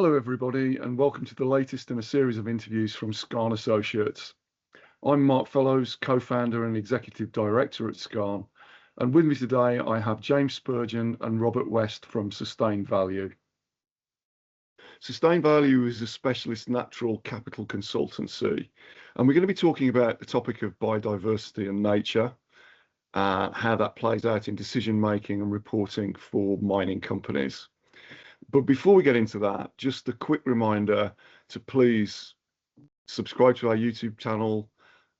Hello everybody and welcome to the latest in a series of interviews from Skarn Associates. I'm Mark Fellows, co-founder and executive director at Skarn, and with me today I have James Spurgeon and Robert West from Sustained Value. Sustained Value is a specialist natural capital consultancy, and we're going to be talking about the topic of biodiversity and nature, how that plays out in decision making and reporting for mining companies. But before we get into that, just a quick reminder to please subscribe to our YouTube channel,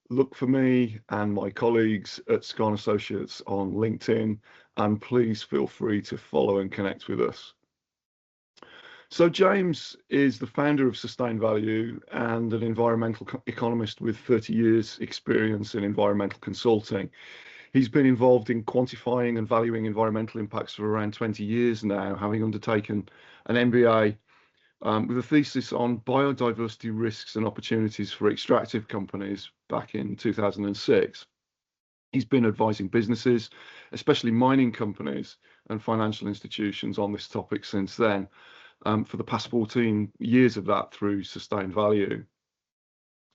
look for me and my colleagues at Skarn Associates on LinkedIn, and please feel free to follow and connect with us. So James is the founder of Sustained Value and an environmental economist with 30 years experience in environmental consulting. He's been involved in quantifying and valuing environmental impacts for around 20 years now, having undertaken an MBA with a thesis on biodiversity risks and opportunities for extractive companies back in 2006. He's been advising businesses, especially mining companies and financial institutions on this topic since then, for the past 14 years of that through Sustained Value.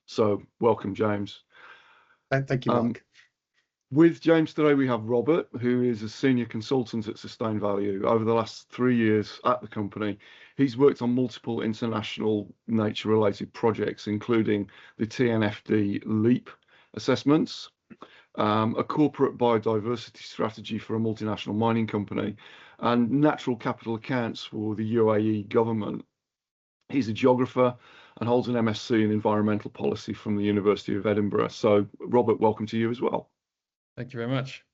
So welcome, James. Thank you, Mark. With James today, we have Robert, who is a senior consultant at Sustained Value. Over the last 3 years at the company, he's worked on multiple international nature-related projects, including the TNFD LEAP assessments, a corporate biodiversity strategy for a multinational mining company, and natural capital accounts for the UAE government. He's a geographer and holds an MSc in environmental policy from the University of Edinburgh. So, Robert, welcome to you as well. Thank you very much.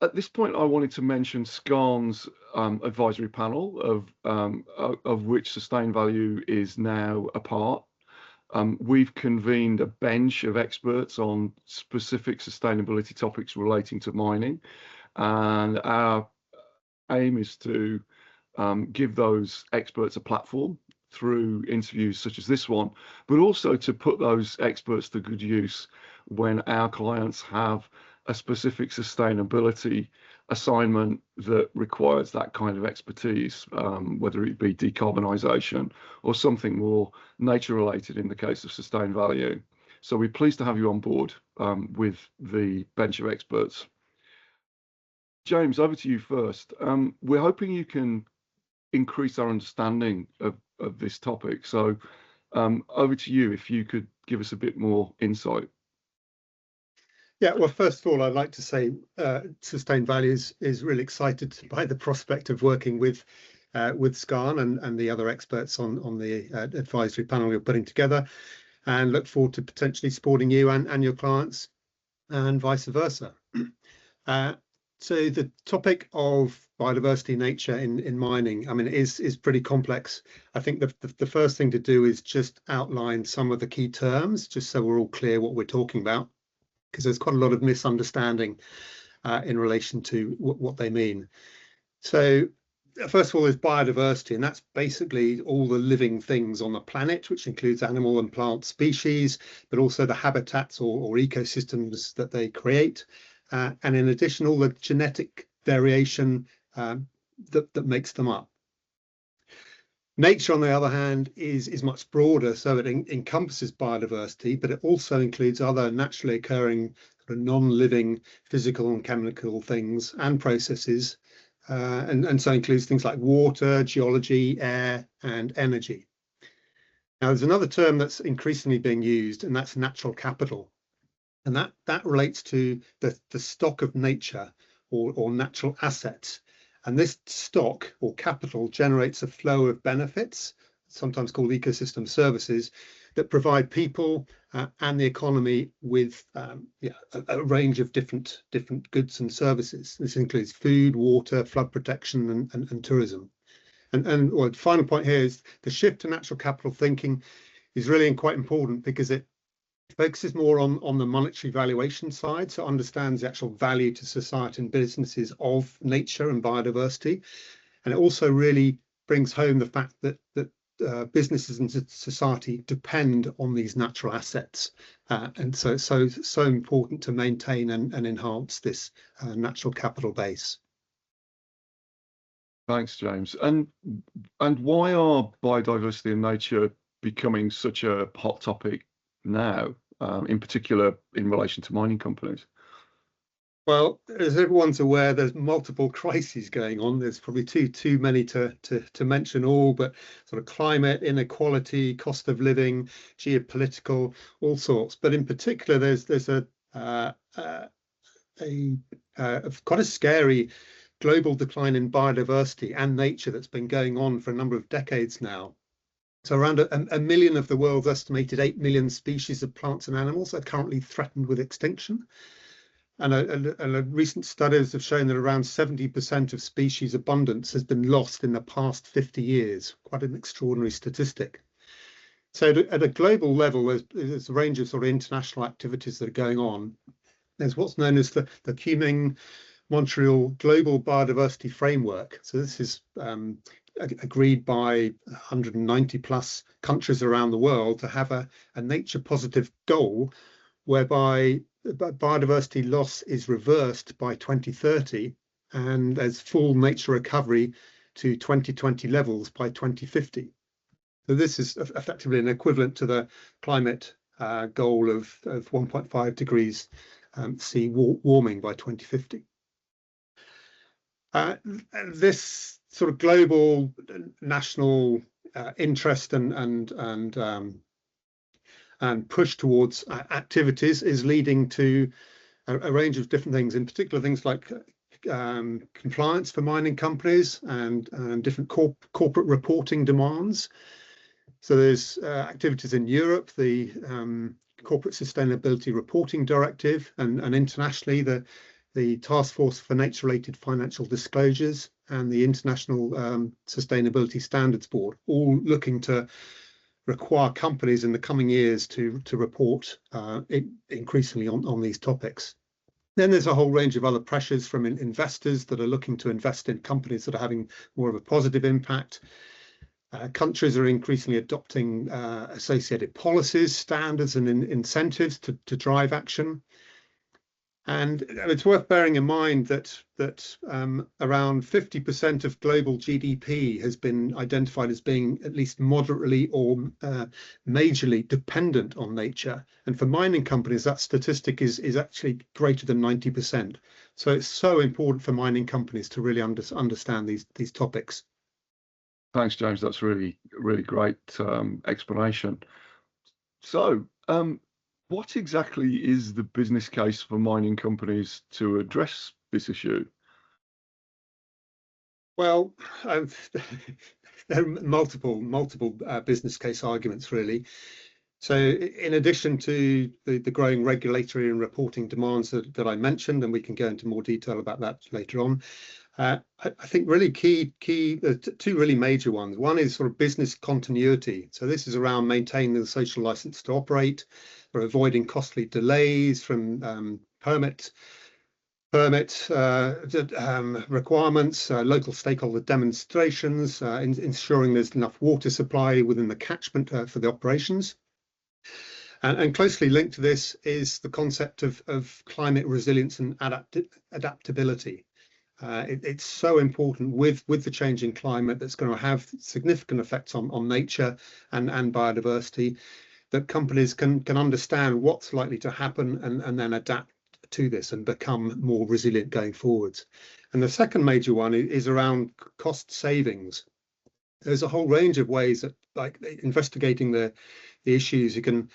At this point, I wanted to mention Skarn's advisory panel, of which Sustained Value is now a part. We've convened a bench of experts on specific sustainability topics relating to mining, and our aim is to give those experts a platform through interviews such as this one, but also to put those experts to good use when our clients have a specific sustainability assignment that requires that kind of expertise, whether it be decarbonisation or something more nature related in the case of Sustained Value. So we're pleased to have you on board with the bench of experts. James, over to you first. We're hoping you can increase our understanding of this topic. So over to you, if you could give us a bit more insight. Yeah, well, first of all, I'd like to say Sustained Value is really excited by the prospect of working with Skarn and the other experts on the advisory panel we're putting together, and look forward to potentially supporting you and your clients and vice versa. So the topic of biodiversity nature in mining, I mean, is pretty complex. I think the first thing to do is just outline some of the key terms, just so we're all clear what we're talking about, because there's quite a lot of misunderstanding in relation to what they mean. So first of all, there's biodiversity, and that's basically all the living things on the planet, which includes animal and plant species, but also the habitats or ecosystems that they create. And in addition, all the genetic variation that makes them up. Nature, on the other hand, is much broader, so it encompasses biodiversity, but it also includes other naturally occurring sort of non-living physical and chemical things and processes, and so includes things like water, geology, air, and energy. Now, there's another term that's increasingly being used, and that's natural capital. And that relates to the stock of nature or natural assets. And this stock or capital generates a flow of benefits, sometimes called ecosystem services, that provide people and the economy with a range of different goods and services. This includes food, water, flood protection, and tourism. And the final point here is the shift to natural capital thinking is really quite important, because it focuses more on the monetary valuation side, so understands the actual value to society and businesses of nature and biodiversity. And it also really brings home the fact that businesses and society depend on these natural assets. And so it's so important to maintain and enhance this natural capital base. Thanks, James. And why are biodiversity and nature becoming such a hot topic now, in particular in relation to mining companies? Well, as everyone's aware, there's multiple crises going on. There's probably too many to mention all, but sort of climate, inequality, cost of living, geopolitical, all sorts. But in particular, there's a quite a scary global decline in biodiversity and nature that's been going on for a number of decades now. So around a million of the world's estimated 8 million species of plants and animals are currently threatened with extinction. And recent studies have shown that around 70% of species abundance has been lost in the past 50 years. Quite an extraordinary statistic. So at a global level, there's a range of sort of international activities that are going on. There's what's known as the Montreal Global Biodiversity Framework. So this is agreed by 190 plus countries around the world to have a nature positive goal whereby biodiversity loss is reversed by 2030 and there's full nature recovery to 2020 levels by 2050. So this is effectively an equivalent to the climate goal of 1.5 degrees C warming by 2050. This sort of global national interest and push towards activities is leading to a range of different things, in particular things like compliance for mining companies and different corporate reporting demands. So there's activities in Europe, the Corporate Sustainability Reporting Directive, and internationally the Task Force for Nature-related Financial Disclosures and the International Sustainability Standards Board, all looking to require companies in the coming years to report increasingly on these topics. Then there's a whole range of other pressures from investors that are looking to invest in companies that are having more of a positive impact. Countries are increasingly adopting associated policies, standards, and incentives to drive action. And it's worth bearing in mind that around 50% of global GDP has been identified as being at least moderately or majorly dependent on nature. And for mining companies, that statistic is actually greater than 90%. So it's so important for mining companies to really understand these topics. Thanks, James. That's really great explanation. So, what exactly is the business case for mining companies to address this issue? Well, there are multiple business case arguments, really. So in addition to the growing regulatory and reporting demands that I mentioned, and we can go into more detail about that later on, I think really key two really major ones. One is sort of business continuity. So this is around maintaining the social license to operate, or avoiding costly delays from permit requirements, local stakeholder demonstrations, ensuring there's enough water supply within the catchment for the operations. And closely linked to this is the concept of climate resilience and adaptability. It's so important with the changing climate that's going to have significant effects on nature and biodiversity, that companies can understand what's likely to happen and then adapt to this and become more resilient going forwards. And the second major one is around cost savings. There's a whole range of ways that, like investigating the issues, you can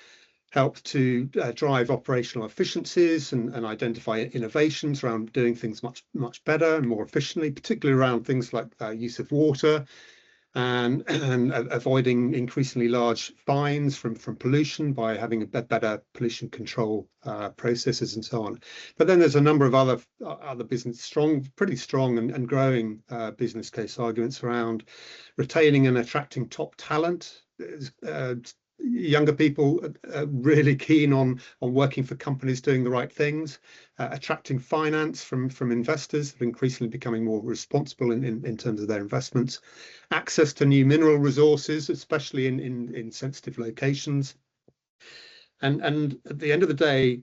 help to drive operational efficiencies and identify innovations around doing things much better and more efficiently, particularly around things like use of water and avoiding increasingly large fines from pollution by having a better pollution control processes and so on. But then there's a number of other pretty strong and growing business case arguments around retaining and attracting top talent. Younger people are really keen on working for companies doing the right things, attracting finance from investors that are increasingly becoming more responsible in terms of their investments, access to new mineral resources, especially in sensitive locations. And at the end of the day,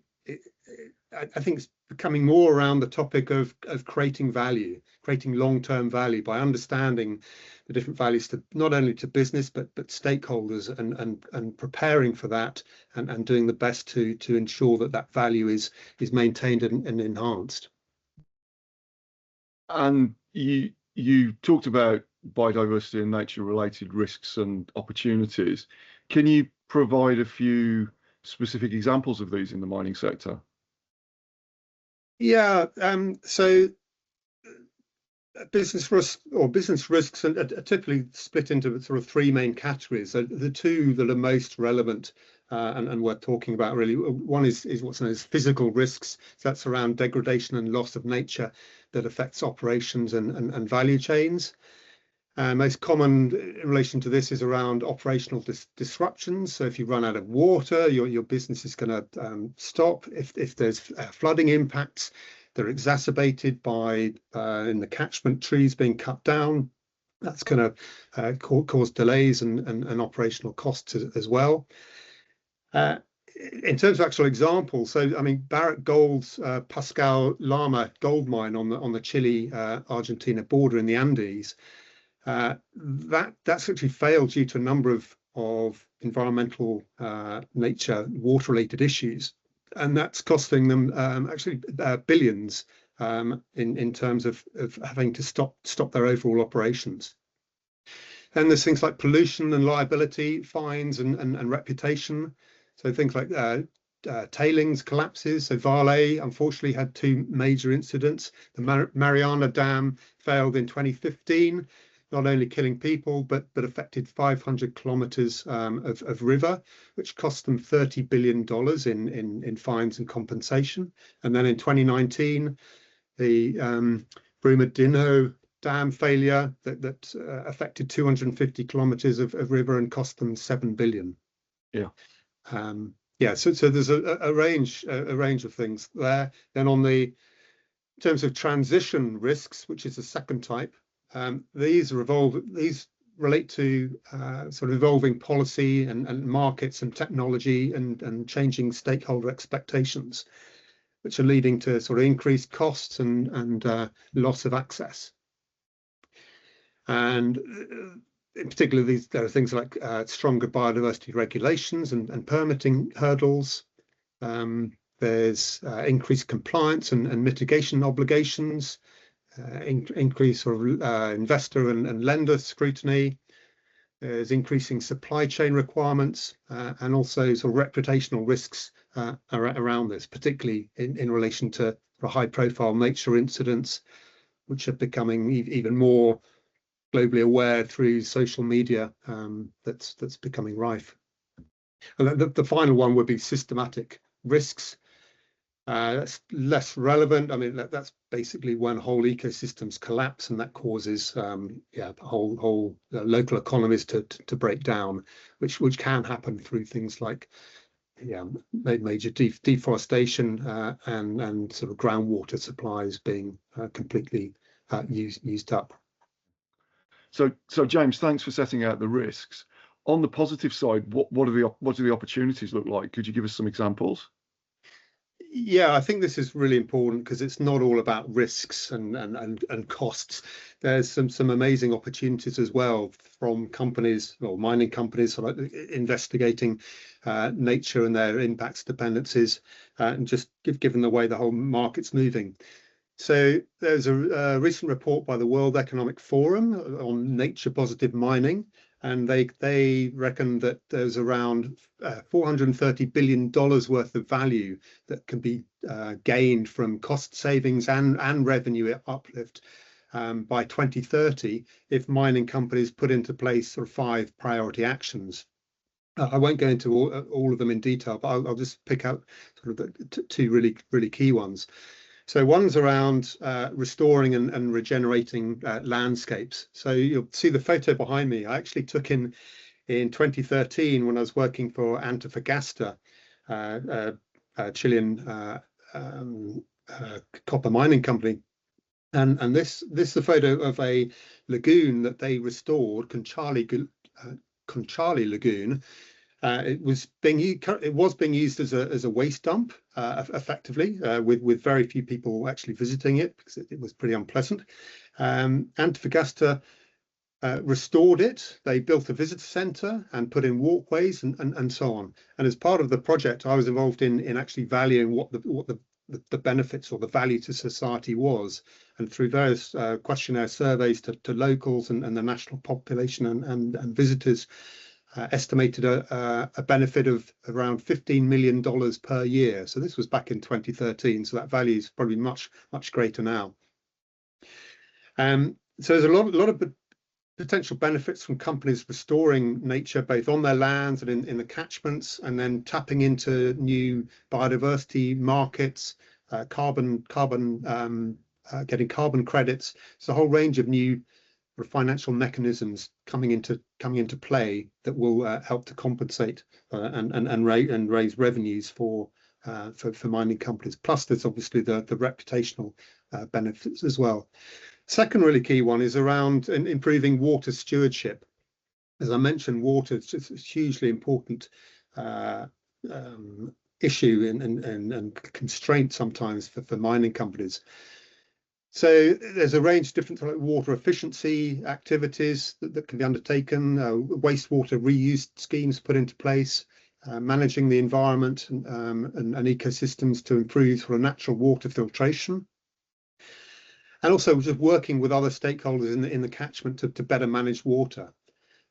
I think it's becoming more around the topic of creating value, creating long-term value by understanding the different values to not only to business but stakeholders, and preparing for that, and doing the best to ensure that that value is maintained and enhanced. And you talked about biodiversity and nature related risks and opportunities. Can you provide a few specific examples of these in the mining sector? Yeah, so business risks are typically split into sort of three main categories. So the two that are most relevant and worth talking about, really, one is what's known as physical risks. So that's around degradation and loss of nature that affects operations and value chains. Most common in relation to this is around operational disruptions. So if you run out of water, your business is going to stop. If there's flooding impacts, they're exacerbated by in the catchment trees being cut down. That's going to cause delays and operational costs as well. In terms of actual examples, so I mean, Barrick Gold's Pascal Lama gold mine on the Chile-Argentina border in the Andes. That's actually failed due to a number of environmental nature water-related issues, and that's costing them actually billions in terms of having to stop their overall operations. And there's things like pollution and liability, fines and reputation. So things like tailings collapses. So Vale unfortunately had two major incidents. The Mariana Dam failed in 2015. Not only killing people, but affected 500 kilometers of river, which cost them $30 billion in fines and compensation. And then in 2019, the Brumadinho Dam failure that affected 250 kilometers of river and cost them $7 billion. Yeah. Yeah. So there's a range of things there. Then in terms of transition risks, which is the second type. These relate to sort of evolving policy and markets and technology and changing stakeholder expectations, which are leading to sort of increased costs and loss of access. And in particular, there are things like stronger biodiversity regulations and permitting hurdles. There's increased compliance and mitigation obligations. Increase sort of investor and lender scrutiny. There's increasing supply chain requirements and also sort of reputational risks around this, particularly in relation to high-profile nature incidents, which are becoming even more globally aware through social media. That's becoming rife. And the final one would be systematic risks. That's less relevant. I mean, that's basically when whole ecosystems collapse, and that causes whole local economies to break down, which can happen through things like major deforestation and sort of groundwater supplies being completely used up. So James, thanks for setting out the risks. On the positive side, what do the opportunities look like? Could you give us some examples? Yeah, I think this is really important because it's not all about risks and costs. There's some amazing opportunities as well from companies or mining companies like investigating nature and their impacts, dependencies, and just given the way the whole market's moving. So there's a recent report by the World Economic Forum on nature positive mining. And they reckon that there's around $430 billion worth of value that can be gained from cost savings and revenue uplift by 2030 if mining companies put into place sort of 5 priority actions. I won't go into all of them in detail, but I'll just pick out sort of the two really key ones. So one's around restoring and regenerating landscapes. So you'll see the photo behind me. I actually took in 2013 when I was working for Antofagasta, a Chilean copper mining company. And this is a photo of a lagoon that they restored, Conchali Lagoon, It was being used as a waste dump, effectively, with very few people actually visiting it because it was pretty unpleasant. Antofagasta restored it. They built a visitor centre and put in walkways and so on. And as part of the project, I was involved in actually valuing what the benefits or the value to society was. And through various questionnaire surveys to locals and the national population and visitors, estimated a benefit of around $15 million per year. So this was back in 2013. So that value is probably much greater now. So there's a lot of potential benefits from companies restoring nature both on their lands and in the catchments, and then tapping into new biodiversity markets, getting carbon credits. So a whole range of new financial mechanisms coming into play that will help to compensate and raise revenues for mining companies. Plus, there's obviously the reputational benefits as well. Second really key one is around improving water stewardship. As I mentioned, water is just a hugely important issue and constraint sometimes for mining companies. So there's a range of different water efficiency activities that can be undertaken, wastewater reuse schemes put into place, managing the environment and ecosystems to improve sort of natural water filtration. And also just working with other stakeholders in the catchment to better manage water,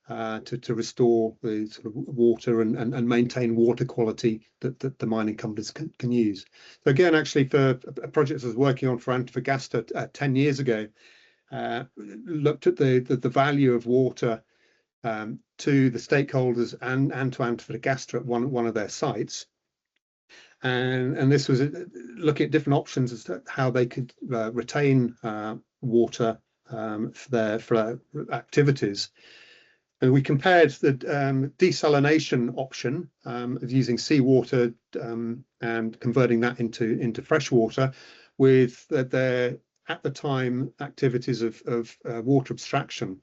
to restore the sort of water and maintain water quality that the mining companies can use. So again, actually, for a project I was working on for Antofagasta 10 years ago, looked at the value of water to the stakeholders and to Antofagasta at one of their sites. And this was looking at different options as to how they could retain water for their activities. And we compared the desalination option of using seawater and converting that into fresh water with their, at the time, activities of water abstraction,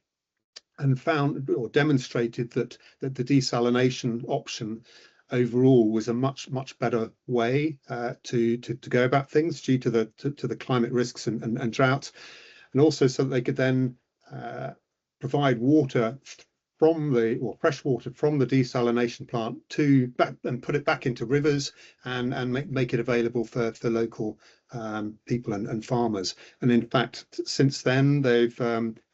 and found or demonstrated that the desalination option overall was a much better way to go about things due to the climate risks and drought, and also so that they could then provide water fresh water from the desalination plant and put it back into rivers and make it available for local people and farmers. And in fact, since then they've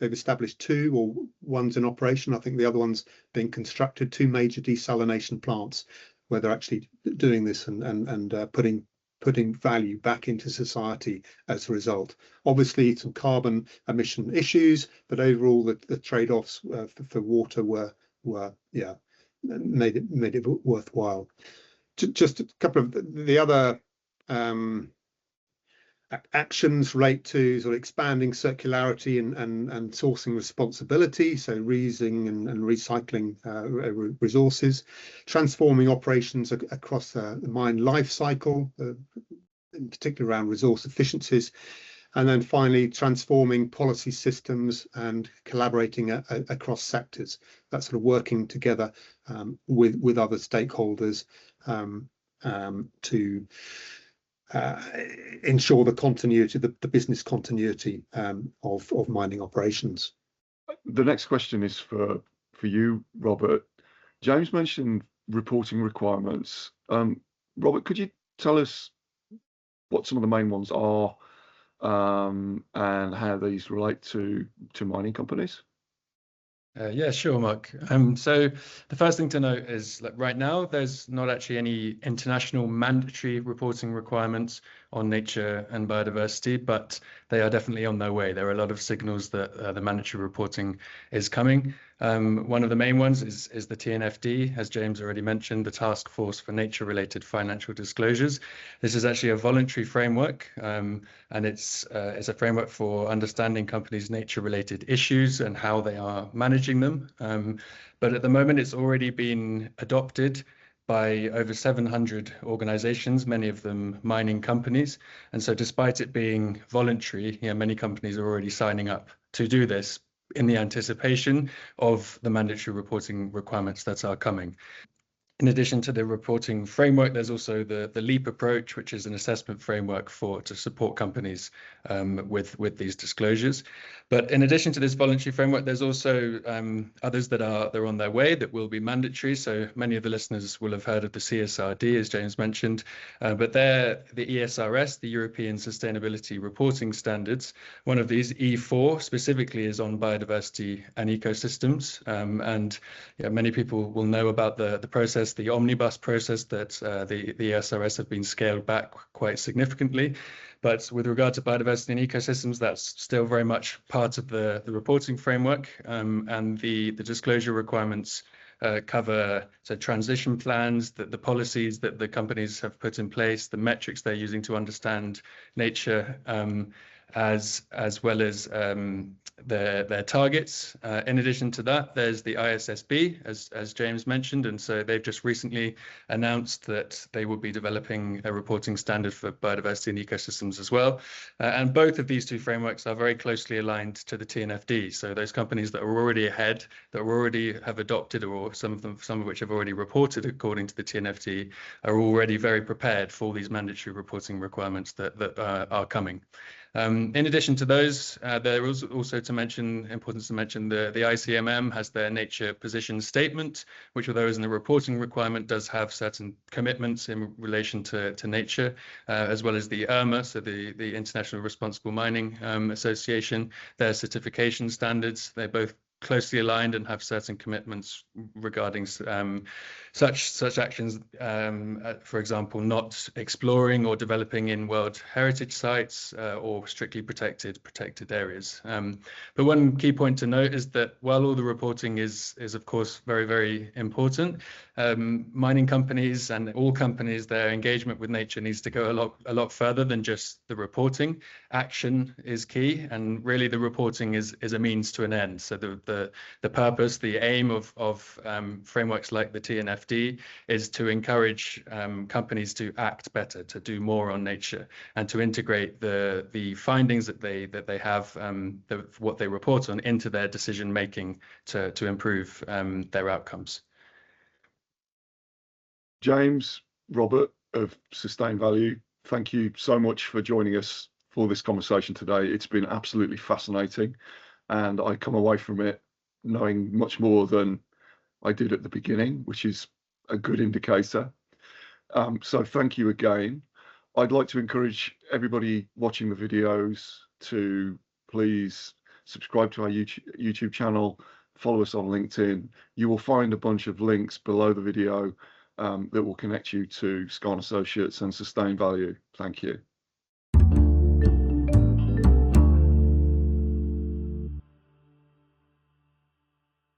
established two, or one's in operation, I think the other one's being constructed, two major desalination plants where they're actually doing this and putting value back into society as a result. Obviously, some carbon emission issues, but overall, the trade-offs for water were made it worthwhile. Just a couple of the other actions relate to sort of expanding circularity and sourcing responsibility, so reusing and recycling resources, transforming operations across the mine life cycle, in particular around resource efficiencies, and then finally transforming policy systems and collaborating across sectors. That's sort of working together with other stakeholders to ensure the continuity, the business continuity of mining operations. The next question is for you, Robert. James mentioned reporting requirements. Robert, could you tell us what some of the main ones are and how these relate to mining companies? Yeah, sure, Mark. So the first thing to note is that right now there's not actually any international mandatory reporting requirements on nature and biodiversity, but they are definitely on their way. There are a lot of signals that the mandatory reporting is coming. One of the main ones is the TNFD, as James already mentioned, the Task Force for Nature-Related Financial Disclosures. This is actually a voluntary framework, and it's a framework for understanding companies' nature-related issues and how they are managing them. But at the moment, it's already been adopted by over 700 organizations, many of them mining companies. And so despite it being voluntary, many companies are already signing up to do this in the anticipation of the mandatory reporting requirements that are coming. In addition to the reporting framework, there's also the LEAP approach, which is an assessment framework to support companies with these disclosures. But in addition to this voluntary framework, there's also others that are on their way that will be mandatory. So many of the listeners will have heard of the CSRD, as James mentioned, but they're the ESRS, the European Sustainability Reporting Standards. One of these, E4, specifically is on biodiversity and ecosystems. And many people will know about the process, the omnibus process that the ESRS have been scaled back quite significantly. But with regard to biodiversity and ecosystems, that's still very much part of the reporting framework, and the disclosure requirements cover transition plans, the policies that the companies have put in place, the metrics they're using to understand nature, as well as their targets. In addition to that, there's the ISSB, as James mentioned, and so they've just recently announced that they will be developing a reporting standard for biodiversity and ecosystems as well. And both of these two frameworks are very closely aligned to the TNFD. So those companies that are already ahead, that already have adopted, or some of which have already reported according to the TNFD, are already very prepared for these mandatory reporting requirements that are coming. In addition to those, there is also important to mention the ICMM has their nature position statement, which, although isn't a reporting requirement, does have certain commitments in relation to nature, as well as the IRMA, so the International Responsible Mining Association, their certification standards. They're both closely aligned and have certain commitments regarding such actions, for example, not exploring or developing in World Heritage sites or strictly protected areas. But one key point to note is that while all the reporting is of course very, very important, mining companies and all companies, their engagement with nature needs to go a lot further than just the reporting. Action is key, and really the reporting is a means to an end. So the purpose, the aim of frameworks like the TNFD is to encourage companies to act better, to do more on nature, and to integrate the findings that they have, what they report on, into their decision making to improve their outcomes. James, Robert of Sustained Value, thank you so much for joining us for this conversation today. It's been absolutely fascinating, and I come away from it knowing much more than I did at the beginning, which is a good indicator. So thank you again. I'd like to encourage everybody watching the videos to please subscribe to our YouTube channel, follow us on LinkedIn. You will find a bunch of links below the video that will connect you to Skarn Associates and Sustained Value. Thank you.